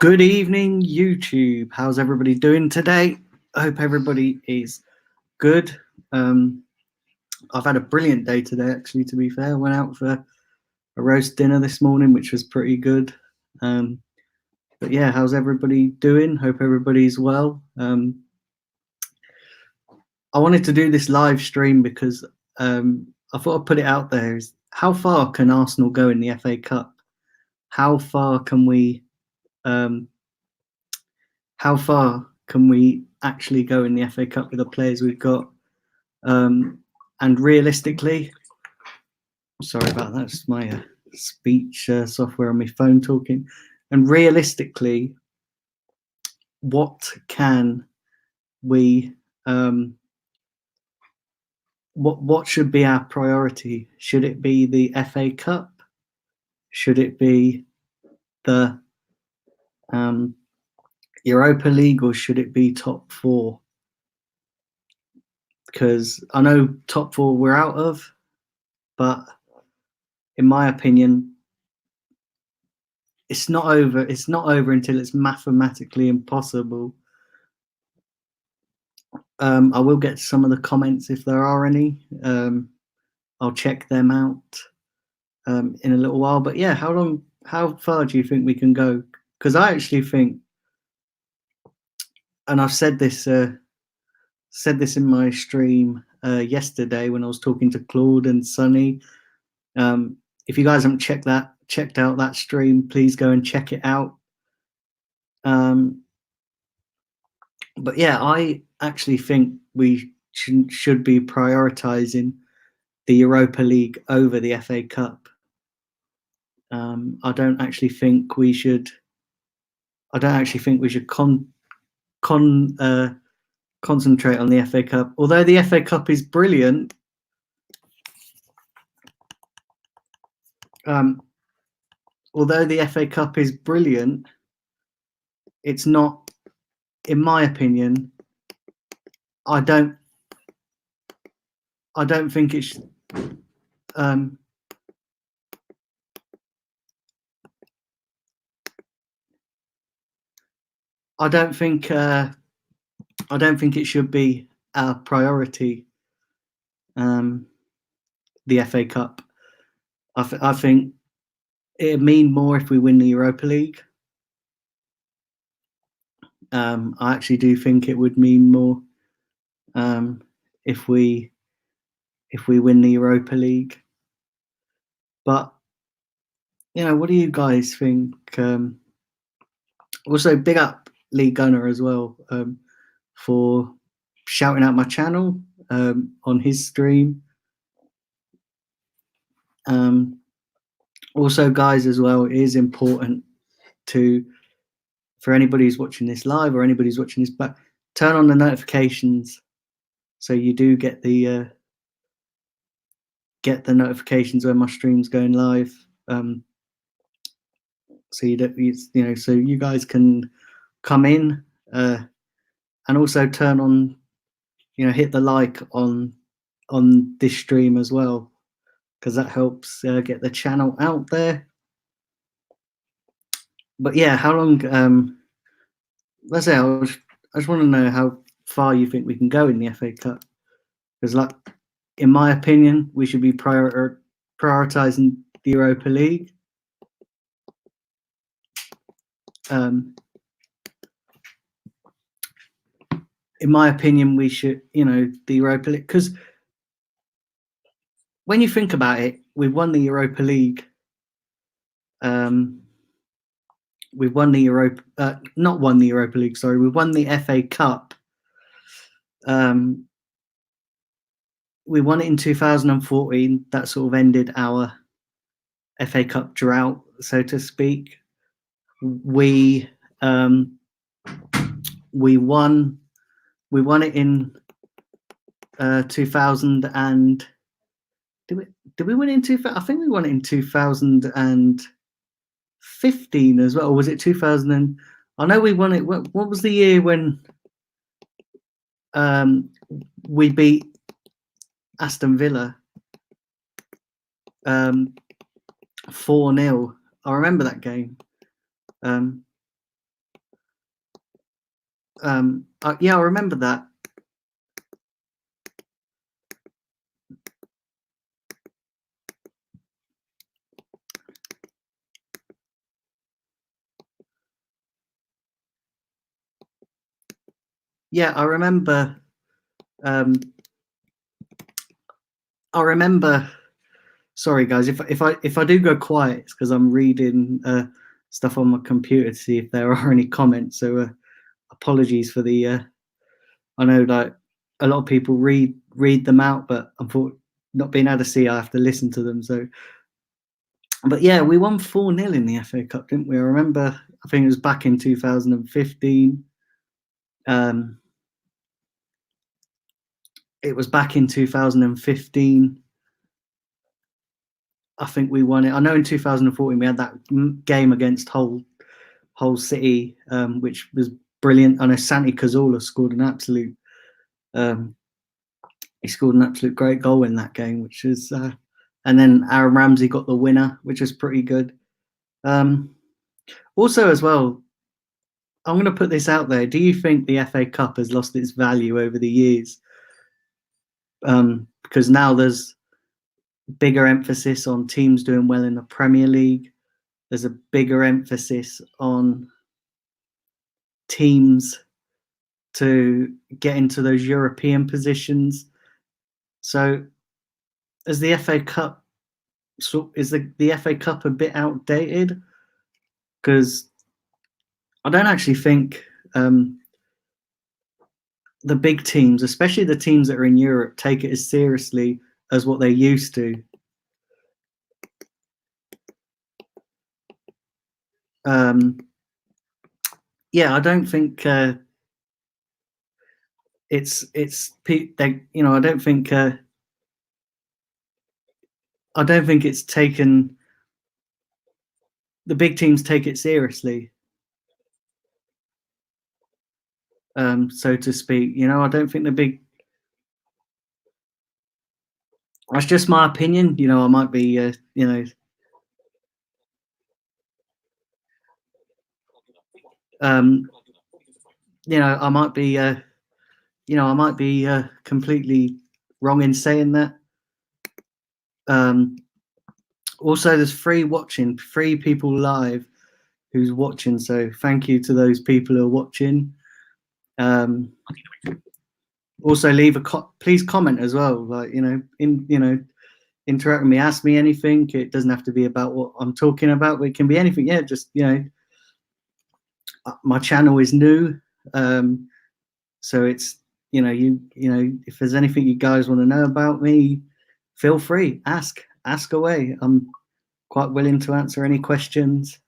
Good evening, YouTube. How's everybody doing today? I hope everybody is good. I've had a brilliant day today, actually, to be fair. Went out for a roast dinner this morning, which was pretty good. But yeah, how's everybody doing? Hope everybody's well. I wanted to do this live stream because I thought I'd put it out there. Is how far can Arsenal go in the FA Cup? How far can we actually go in the FA Cup with the players we've got? And realistically, sorry about that, it's my speech software on my phone talking. And realistically, what can we, what should be our priority? Should it be the FA Cup? Should it be the Europa League, or should it be top four? Because I know top four we're out of, but in my opinion, it's not over. It's not over until it's mathematically impossible. I will get some of the comments if there are any. I'll check them out in a little while. But yeah, how far do you think we can go? Because I actually think, and I've said this in my stream yesterday when I was talking to Claude and Sonny. If you guys haven't checked out that stream, please go and check it out. But yeah, I actually think we should be prioritizing the Europa League over the FA Cup. I don't actually think we should concentrate on the FA Cup. Although the FA Cup is brilliant, it's not, in my opinion, I don't think it's I don't think it should be our priority. The FA Cup. I think it'd mean more if we win the Europa League. I actually do think it would mean more if we win the Europa League. But what do you guys think? Also, big up Lee Gunner as well for shouting out my channel on his stream. Also, guys, as well, it is important for anybody who's watching this live or anybody who's watching this back, turn on the notifications so you do get the notifications when my stream's going live. So so you guys can come in and also turn on, hit the like on this stream as well, because that helps get the channel out there. But yeah, how long? Let's say I just want to know how far you think we can go in the FA Cup, because, in my opinion, we should be prioritizing the Europa League. In my opinion, we should, the Europa League, because when you think about it, we've won the Europa League. We've won the not won the Europa League, sorry. We've won the FA Cup. We won it in 2014. That sort of ended our FA Cup drought, so to speak. We won it in 2000 and did we win it in 2000? I think we won it in 2015 as well. Or was it 2000? I know we won it. What was the year when we beat Aston Villa 4-0? I remember that game. Yeah, I remember that. Yeah, I remember. I remember. Sorry, guys. If I do go quiet, it's because I'm reading stuff on my computer to see if there are any comments. So apologies for the. I know like a lot of people read them out, but unfortunately, not being able to see, I have to listen to them. So, but yeah, we won 4-0 in the FA Cup, didn't we? I remember. I think it was back in 2015. It was back in 2015. I think we won it. I know in 2014 we had that game against Hull City, which was brilliant. I know Santi Cazorla scored an absolute. He scored an absolute great goal in that game, which is, and then Aaron Ramsey got the winner, which is pretty good. Also, as well, I'm going to put this out there. Do you think the FA Cup has lost its value over the years? Because now there's bigger emphasis on teams doing well in the Premier League. There's a bigger emphasis on teams to get into those European positions. So, is the FA Cup is the FA Cup a bit outdated? Because I don't actually think the big teams, especially the teams that are in Europe, take it as seriously as what they used to. Yeah, I don't think it's they, you know, I don't think it's taken. The big teams take it seriously, so to speak. You know, I don't think the big. That's just my opinion. You know, I might be, you know, you know, I might be, you know, I might be completely wrong in saying that. Also, there's three people live who's watching. So thank you to those people who are watching. Also, leave please comment as well. Like, you know, interact with me, ask me anything. It doesn't have to be about what I'm talking about. It can be anything. Yeah, just, you know, my channel is new, so it's, you know, if there's anything you guys want to know about me, feel free, ask away. I'm quite willing to answer any questions.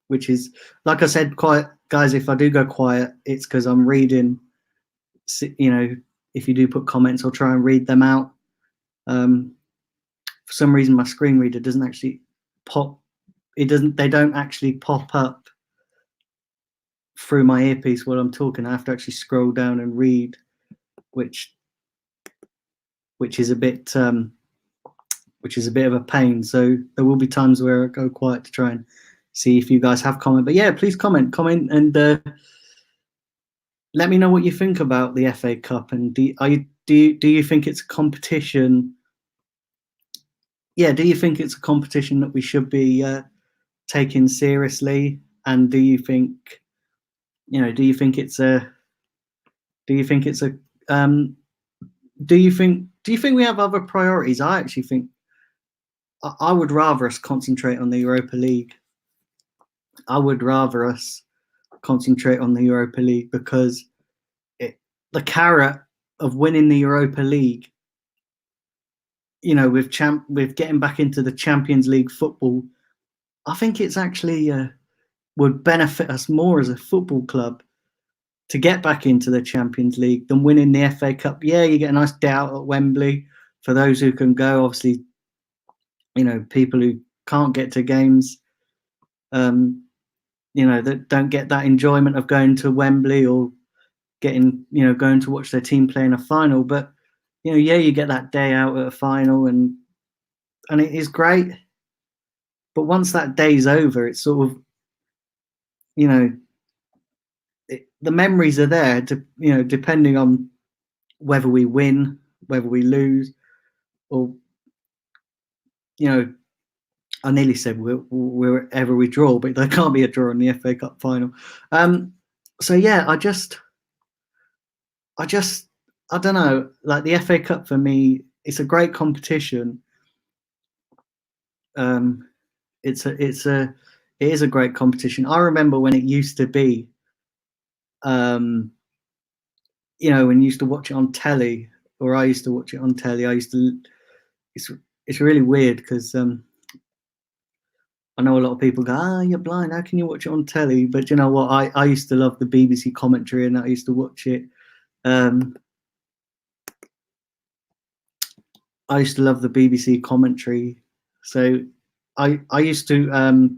Which is, like I said, quiet, guys. If I do go quiet, it's because I'm reading. You know, if you do put comments, I'll try and read them out. For some reason, my screen reader doesn't actually pop. They don't actually pop up through my earpiece while I'm talking. I have to actually scroll down and read, which is a bit of a pain. So there will be times where I go quiet to try and see if you guys have comment. But yeah, please comment and let me know what you think about the FA Cup. And do you think it's a competition? Yeah, do you think it's a competition that we should be taking seriously? And do you think, you know, do you think we have other priorities? I actually think I would rather us concentrate on the Europa League. I would rather us concentrate on the Europa League because the carrot of winning the Europa League, you know, with getting back into the Champions League football, I think it's actually would benefit us more as a football club to get back into the Champions League than winning the FA Cup. Yeah, you get a nice day out at Wembley for those who can go. Obviously, you know, people who can't get to games, you know, that don't get that enjoyment of going to Wembley or getting, you know, going to watch their team play in a final. But, you know, yeah, you get that day out at a final and it is great. But once that day's over, it's sort of, you know, the memories are there, depending on whether we win, whether we lose, or I nearly said wherever we draw, but there can't be a draw in the FA Cup final. So yeah, I don't know. Like the FA Cup for me, it's a great competition. It is a great competition. I remember when it used to be, when you used to watch it on telly, or I used to watch it on telly. It's really weird because I know a lot of people go, you're blind. How can you watch it on telly? But you know what? I used to love the BBC commentary, and I used to watch it. I used to love the BBC commentary, so I used to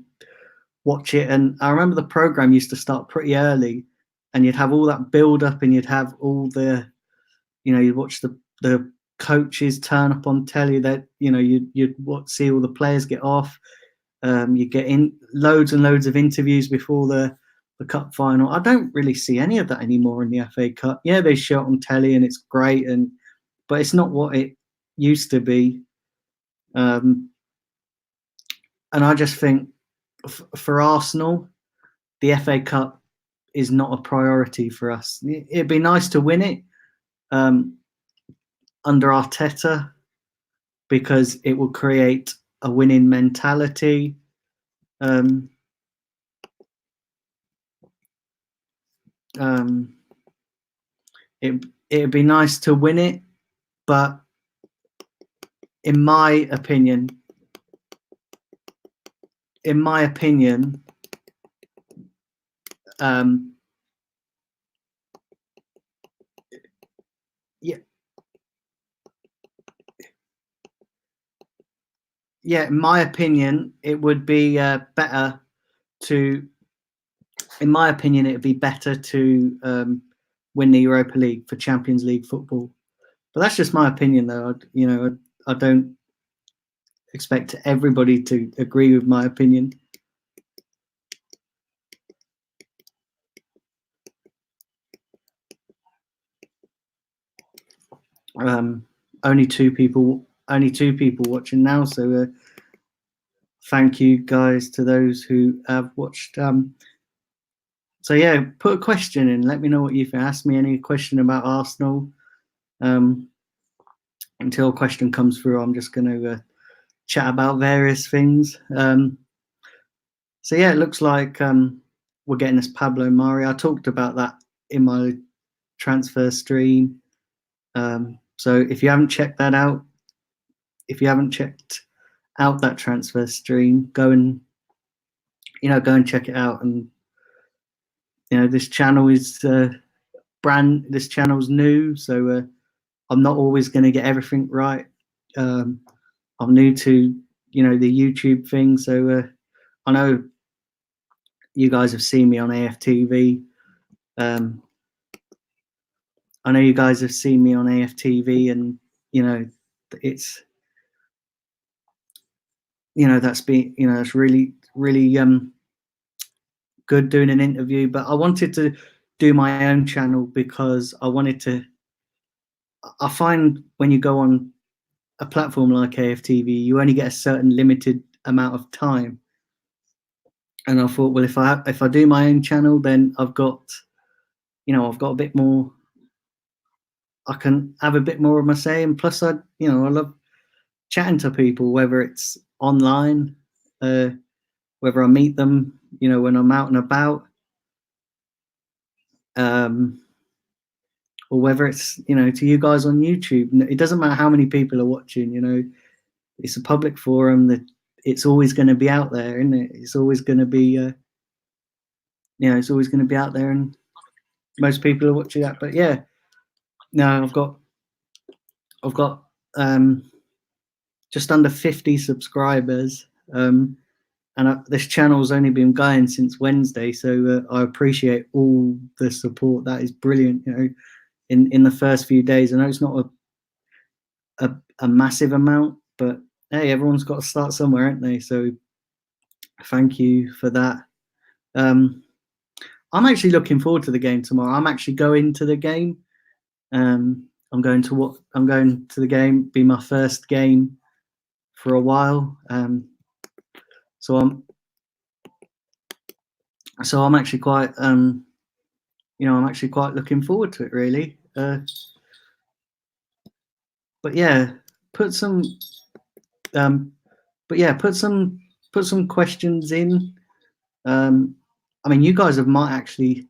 watch it, and I remember the program used to start pretty early, and you'd have all that build up, and you'd have all the, you'd watch the coaches turn up on telly. That you'd see all the players get off. You get in loads and loads of interviews before the cup final. I don't really see any of that anymore in the FA Cup. Yeah, they show it on telly and it's great, but it's not what it used to be. And I just think for Arsenal, the FA Cup is not a priority for us. It'd be nice to win it under Arteta, because it will create a winning mentality. It'd be nice to win it, but in my opinion, in my opinion, it would be better to. In my opinion, it would be better to win the Europa League for Champions League football. But that's just my opinion, though. I don't expect everybody to agree with my opinion. Only two people watching now, so thank you guys to those who have watched. So yeah, put a question in. Let me know what you think. Ask me any question about Arsenal. Until a question comes through, I'm just going to chat about various things. So yeah, it looks like we're getting this Pablo Mari. I talked about that in my transfer stream. So if you haven't checked that out, that transfer stream, go and check it out. And this channel is this channel's new, so I'm not always going to get everything right. I'm new to the YouTube thing, so I know you guys have seen me on AFTV. I know you guys have seen me on AFTV, and it's that's been it's really good doing an interview. But I wanted to do my own channel because I find when you go on a platform like AFTV, you only get a certain limited amount of time. And I thought, well, if I do my own channel, then I've got a bit more. I can have a bit more of my say, and plus, I love chatting to people, whether it's online, whether I meet them, when I'm out and about, or whether it's to you guys on YouTube. It doesn't matter how many people are watching. It's a public forum that it's always going to be out there, isn't it? It's always going to be it's always going to be out there, and most people are watching that. But yeah, no, I've got just under 50 subscribers, and this channel's only been going since Wednesday, so I appreciate all the support. That is brilliant. In the first few days, I know it's not a massive amount, but hey, everyone's got to start somewhere, haven't they? So thank you for that. I'm actually looking forward to the game tomorrow. I'm actually going to the game. I'm going to the game. Be my first game for a while. So I'm actually quite I'm actually quite looking forward to it, really. But yeah, put some questions in. I mean, you guys might actually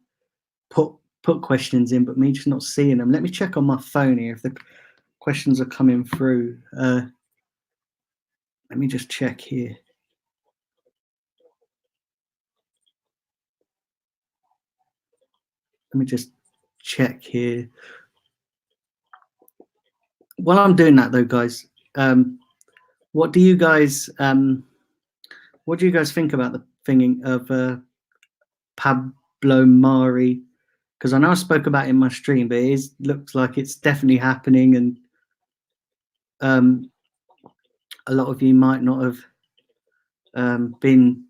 put questions in, but me just not seeing them. Let me check on my phone here if the questions are coming through. Let me just check here. Let me just check here. While I'm doing that, though, guys, what do you guys think about the thing of Pablo Mari? Because I know I spoke about it in my stream, but it looks like it's definitely happening, and a lot of you might not have been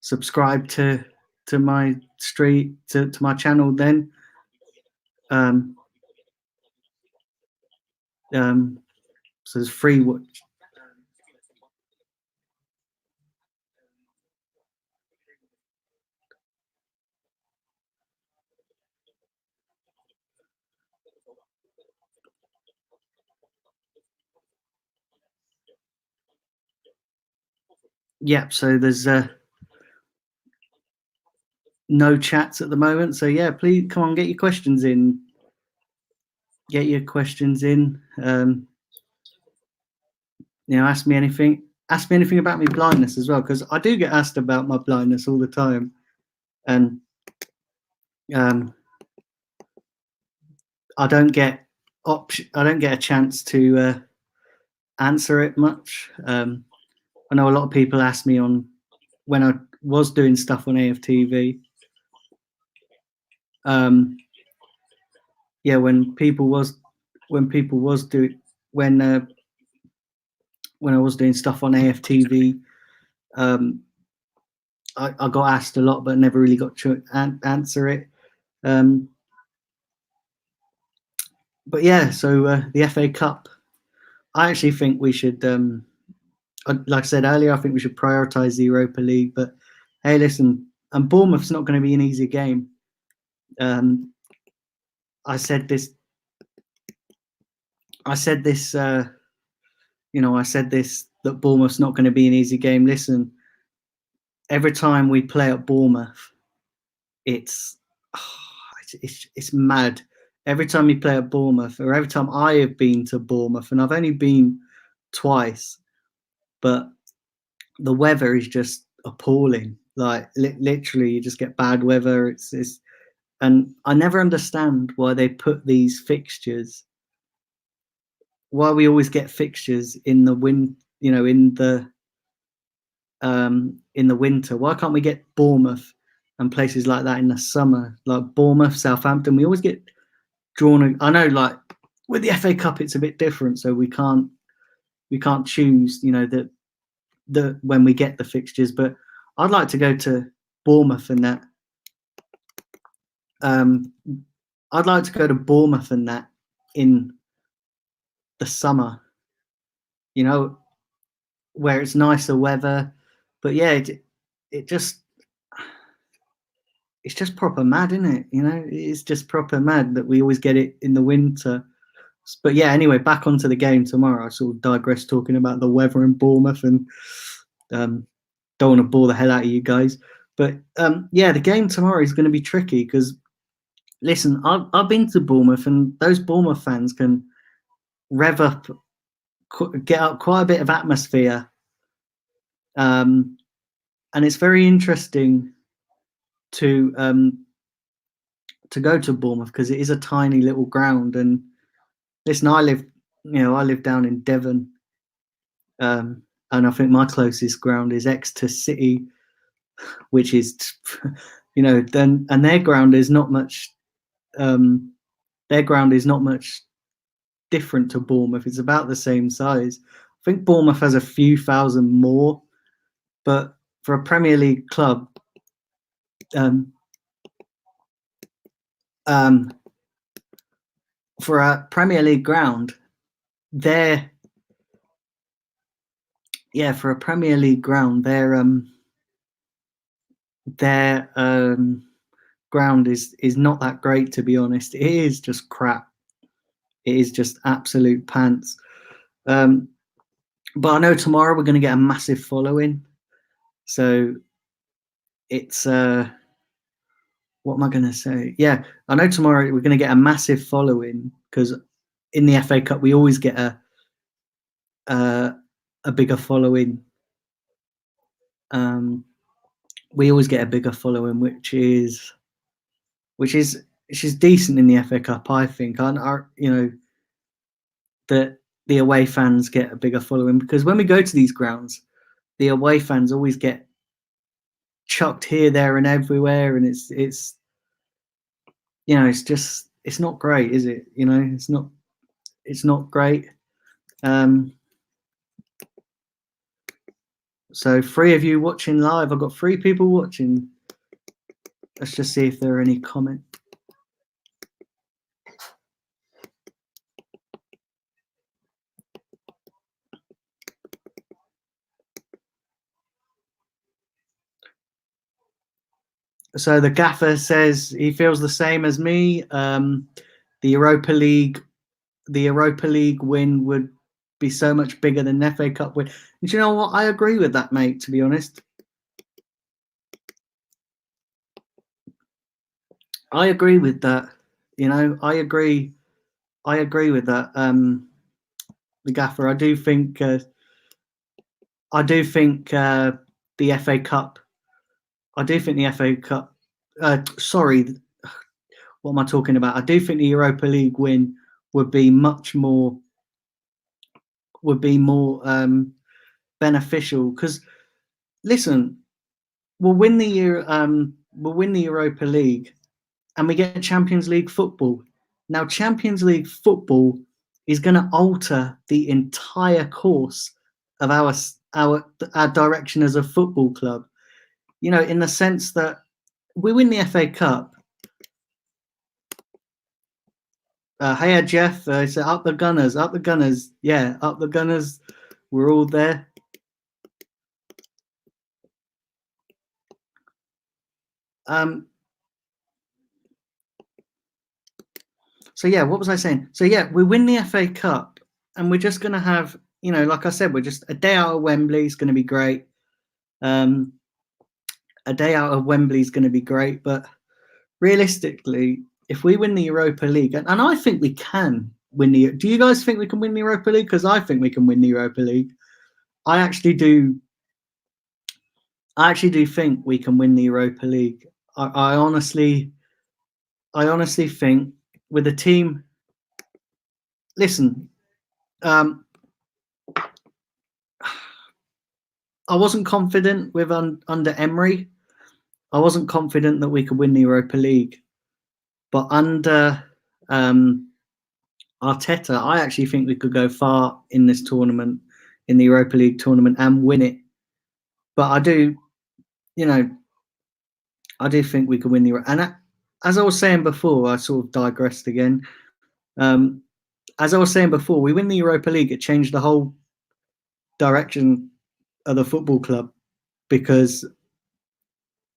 subscribed to my to my channel then. So there's free watch. Yeah, so there's no chats at the moment. So yeah, please come on, get your questions in. Get your questions in. Ask me anything. Ask me anything about my blindness as well, because I do get asked about my blindness all the time, and I don't get a chance to answer it much. I know a lot of people ask me on when I was doing stuff on AFTV. Yeah, when I was doing stuff on AFTV, I got asked a lot, but never really got to answer it. But yeah, so the FA Cup, I actually think we should, like I said earlier, I think we should prioritise the Europa League. But hey, listen, and Bournemouth's not going to be an easy game. I said this that Bournemouth's not going to be an easy game. Listen, every time we play at Bournemouth, it's mad. Every time we play at Bournemouth, or every time I have been to Bournemouth, and I've only been twice, but the weather is just appalling. Like literally, you just get bad weather. And I never understand why they put these fixtures. Why we always get fixtures in the in the winter. Why can't we get Bournemouth and places like that in the summer? Like Bournemouth, Southampton, we always get drawn. I know, like with the FA Cup, it's a bit different, so we can't choose. The when we get the fixtures, but I'd like to go to Bournemouth and that. I'd like to go to Bournemouth and that in the summer. Where it's nicer weather. But yeah, it's just proper mad, isn't it? It's just proper mad that we always get it in the winter. But yeah, anyway, back onto the game tomorrow. I sort of digress talking about the weather in Bournemouth, and don't want to bore the hell out of you guys. But yeah, the game tomorrow is going to be tricky because, listen, I've been to Bournemouth, and those Bournemouth fans can rev up, get up quite a bit of atmosphere. And it's very interesting to go to Bournemouth because it is a tiny little ground. And listen, I live down in Devon, and I think my closest ground is Exeter City, which is, and their ground is not much. Their ground is not much different to Bournemouth. It's about the same size. I think Bournemouth has a few thousand more, but for a Premier League club, for a Premier League ground, for a Premier League ground, their ground is not that great, to be honest. It is just crap. It is just absolute pants. But I know tomorrow we're going to get a massive following. So it's what am I going to say? Yeah, I know tomorrow we're going to get a massive following, because in the FA Cup we always get a bigger following. We always get a bigger following, which is decent in the FA Cup, I think. That the away fans get a bigger following, because when we go to these grounds, the away fans always get chucked here, there, and everywhere, and it's it's not great, is it? It's not great. So 3 of you watching live. I've got 3 people watching. Let's just see if there are any comments. So the gaffer says he feels the same as me. The Europa League win would be so much bigger than the FA Cup win. And do you know what? I agree with that, mate, to be honest. I agree with that. I agree with that. The gaffer, I do think the FA Cup. I do think the FA Cup. Sorry, what am I talking about? I do think the Europa League win would be much more. Beneficial, because listen, we'll win the Europa League, and we get Champions League football. Now, Champions League football is going to alter the entire course of our direction as a football club. In the sense that we win the FA Cup. Hey, Jeff, so up the Gunners, yeah, up the Gunners. We're all there. So yeah, what was I saying? So yeah, we win the FA Cup, and we're just going to have, like I said, we're just a day out of Wembley is going to be great. A day out of Wembley is going to be great, but realistically, if we win the Europa League, and I think we can win do you guys think we can win the Europa League? Because I think we can win the Europa League. I actually do think we can win the Europa League. I honestly think with the team. Listen, I wasn't confident with under Emery. I wasn't confident that we could win the Europa League, but under Arteta, I actually think we could go far in this tournament, in the Europa League tournament, and win it. But I do think we could win the. And as I was saying before, I sort of digressed again. As I was saying before, we win the Europa League, it changed the whole direction of the football club, because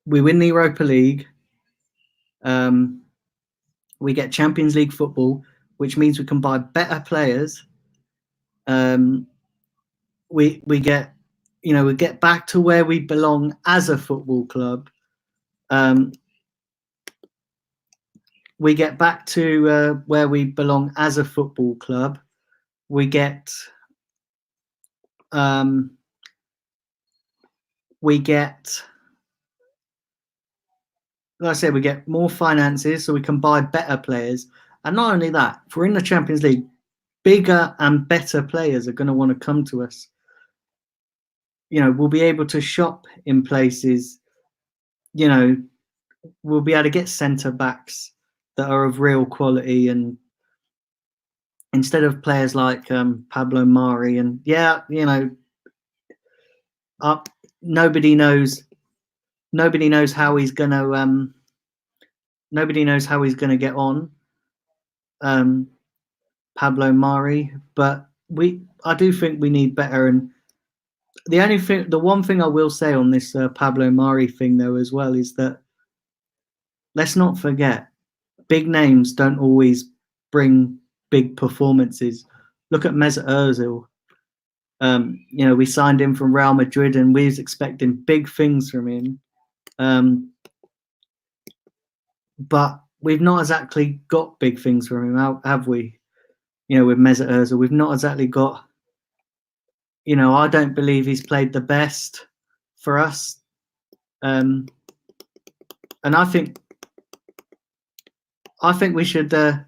we win the Europa League, we get Champions League football, which means we can buy better players. We get we get back to where we belong as a football club. We get back to where we belong as a football club. We get like I said, we get more finances, so we can buy better players. And not only that, if we're in the Champions League, bigger and better players are going to want to come to us. We'll be able to shop in places. We'll be able to get centre backs that are of real quality, and instead of players like Pablo Mari, and nobody knows how he's going to Nobody knows how he's going to get on, Pablo Mari, but I do think we need better. And the one thing I will say on this Pablo Mari thing though as well is that let's not forget, big names don't always bring big performances. Look at Mesut Ozil. We signed him from Real Madrid and we was expecting big things from him. But we've not exactly got big things from him, have we? With Mesut Ozil, we've not exactly got. I don't believe he's played the best for us, and I think we should. I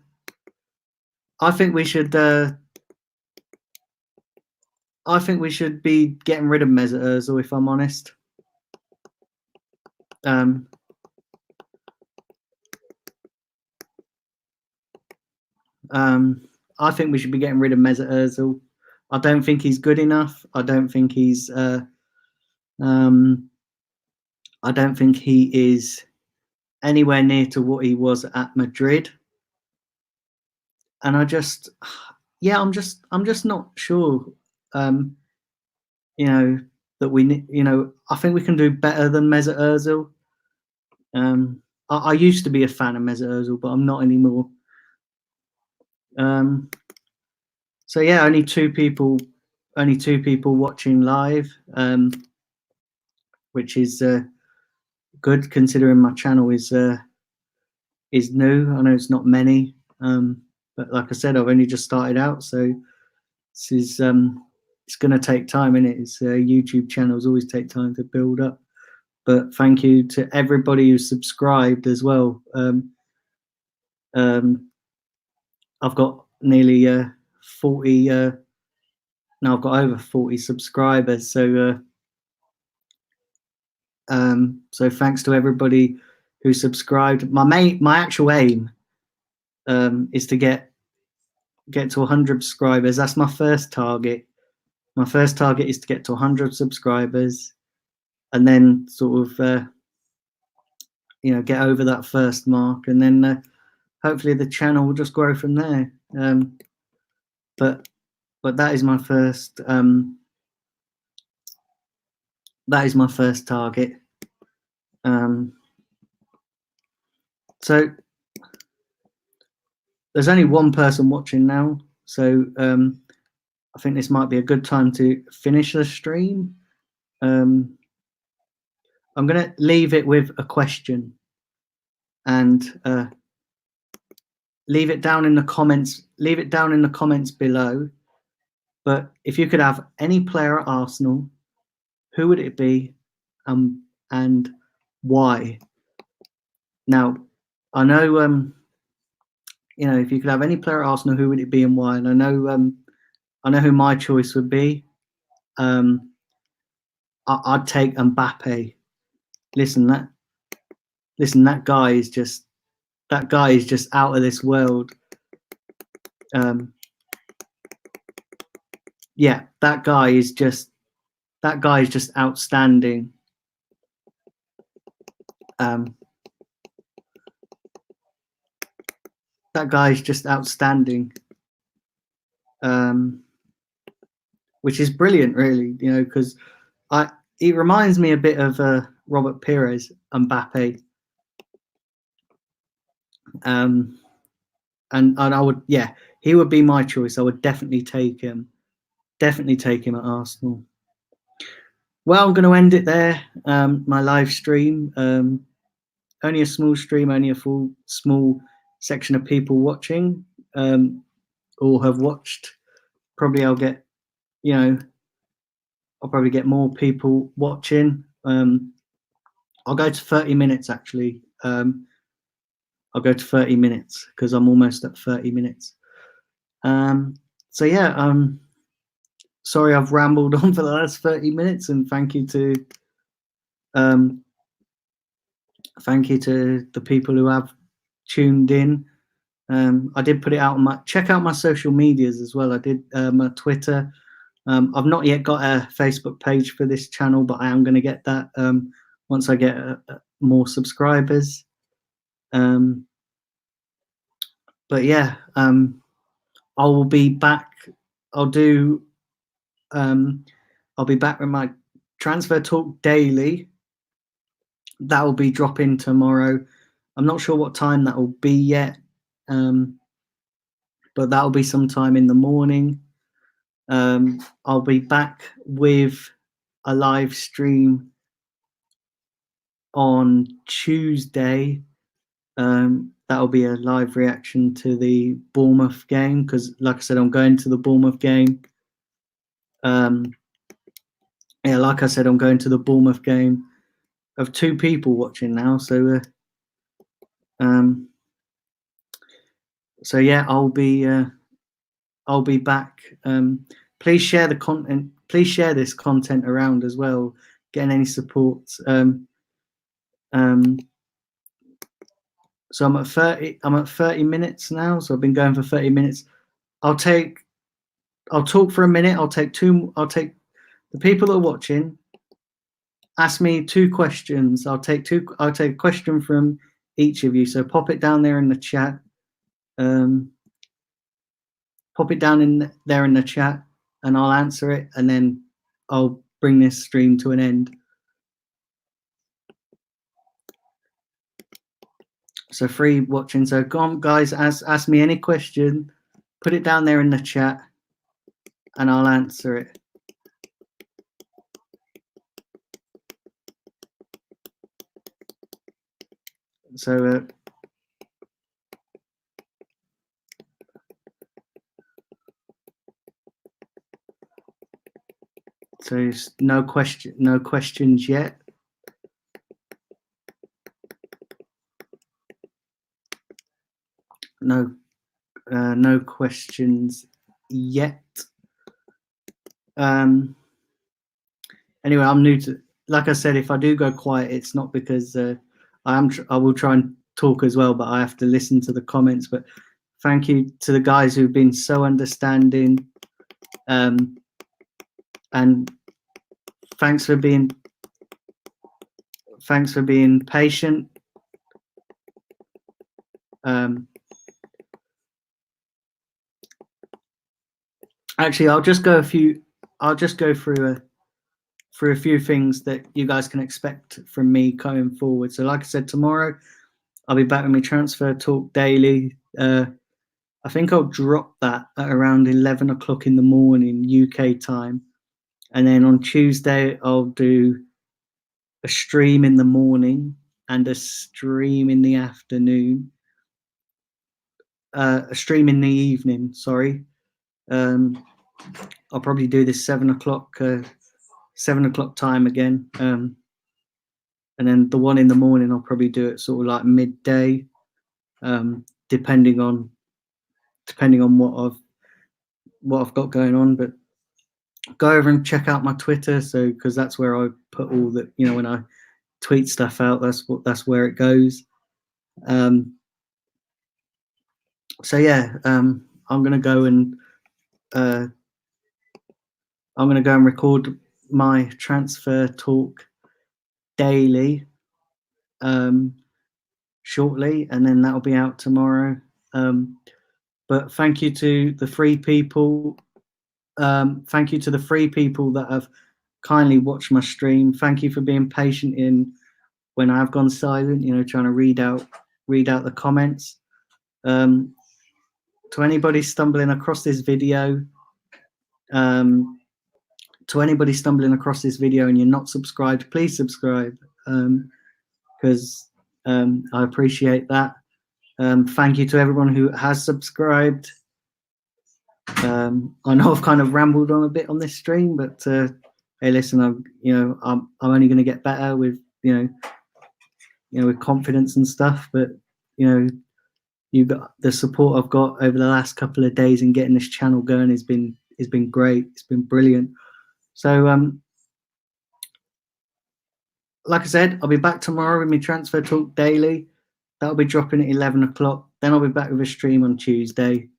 think we should be getting rid of Mesut Ozil, if I'm honest. I think we should be getting rid of Mesut Ozil. I don't think he's good enough. I don't think he's. I don't think he is anywhere near to what he was at Madrid. And I'm just not sure. That we, I think we can do better than Mesut Ozil. I used to be a fan of Mesut Ozil, but I'm not anymore. So yeah, only two people watching live, which is good considering my channel is new. I know it's not many, but like I said, I've only just started out, so this is it's going to take time, innit? It's YouTube channels always take time to build up. But thank you to everybody who subscribed as well. I've got nearly 40. Now I've got over 40 subscribers. So so thanks to everybody who subscribed. My actual aim is to get to 100 subscribers. That's my first target. My first target is to get to 100 subscribers, and then sort of get over that first mark, and then hopefully the channel will just grow from there. But that is my first target. So there's only one person watching now, so I think this might be a good time to finish the stream. I'm going to leave it with a question, and leave it down in the comments. Leave it down in the comments below. But if you could have any player at Arsenal, who would it be, and why? Now, I know, if you could have any player at Arsenal, who would it be and why? And I know who my choice would be. I'd take Mbappe. Listen, that guy is just out of this world. Yeah, that guy is just outstanding. That guy is just outstanding. Which is brilliant, really, because it reminds me a bit of Robert Pires, Mbappe. And I would, he would be my choice. I would definitely take him. Definitely take him at Arsenal. Well, I'm going to end it there. My live stream. Only a small stream, only a small section of people watching, or have watched. Probably I'll get, I'll probably get more people watching. I'll go to 30 minutes actually. I'll go to 30 minutes because I'm almost at 30 minutes. So yeah, sorry I've rambled on for the last 30 minutes, and thank you to the people who have tuned in. I did put it out on check out my social medias as well. I did my Twitter. I've not yet got a Facebook page for this channel, but I am going to get that once I get more subscribers. But yeah, I will be back. I'll be back with my Transfer Talk Daily. That will be dropping tomorrow. I'm not sure what time that will be yet, but that will be sometime in the morning. I'll be back with a live stream on Tuesday. That'll be a live reaction to the Bournemouth game because, like I said, I'm going to the Bournemouth game. Yeah, like I said, I'm going to the Bournemouth game. I have 2 people watching now, so yeah, I'll be back. Please share the content. Please share this content around as well. Getting any support. So I'm at 30 minutes now. So I've been going for 30 minutes. I'll talk for a minute. I'll take the people that are watching. Ask me 2 questions. I'll take a question from each of you. So pop it down there in the chat. Pop it down in there in the chat, and I'll answer it, and then I'll bring this stream to an end. So free watching. So go on, guys. Ask me any question. Put it down there in the chat, and I'll answer it. So no questions yet. No questions yet. Anyway, I'm new to. Like I said, if I do go quiet, it's not because I will try and talk as well, but I have to listen to the comments. But thank you to the guys who've been so understanding, and thanks for being patient. Actually, I'll just go through a few things that you guys can expect from me going forward. So like I said, tomorrow I'll be back with my Transfer Talk Daily. I think I'll drop that at around 11 o'clock in the morning UK time, and then on Tuesday I'll do a stream in the morning and a stream in the afternoon. A stream in the evening, sorry. I'll probably do this 7 o'clock time again, and then the one in the morning I'll probably do it sort of like midday, depending on what I've got going on. But go over and check out my Twitter, so because that's where I put all the, when I tweet stuff out, that's where it goes. So yeah, I'm gonna go and record my Transfer Talk Daily shortly, and then that'll be out tomorrow. But thank you to the 3 people. Thank you to the 3 people that have kindly watched my stream. Thank you for being patient in when I've gone silent, trying to read out the comments. To anybody stumbling across this video, and you're not subscribed, please subscribe, because I appreciate that. Thank you to everyone who has subscribed. I know I've kind of rambled on a bit on this stream, but hey, listen, I'm only going to get better with with confidence and stuff. But you've got the support I've got over the last couple of days in getting this channel going has been great. It's been brilliant. So like I said, I'll be back tomorrow with my Transfer Talk Daily. That'll be dropping at 11 o'clock. Then I'll be back with a stream on Tuesday.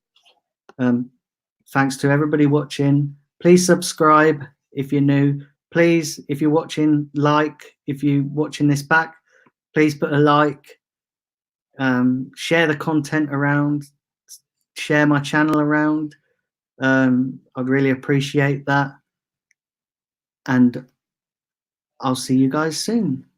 Thanks to everybody watching. Please subscribe if you're new. Please, if you're watching, like. If you're watching this back, please put a like. share the content around, share my channel around. I'd really appreciate that. And I'll see you guys soon.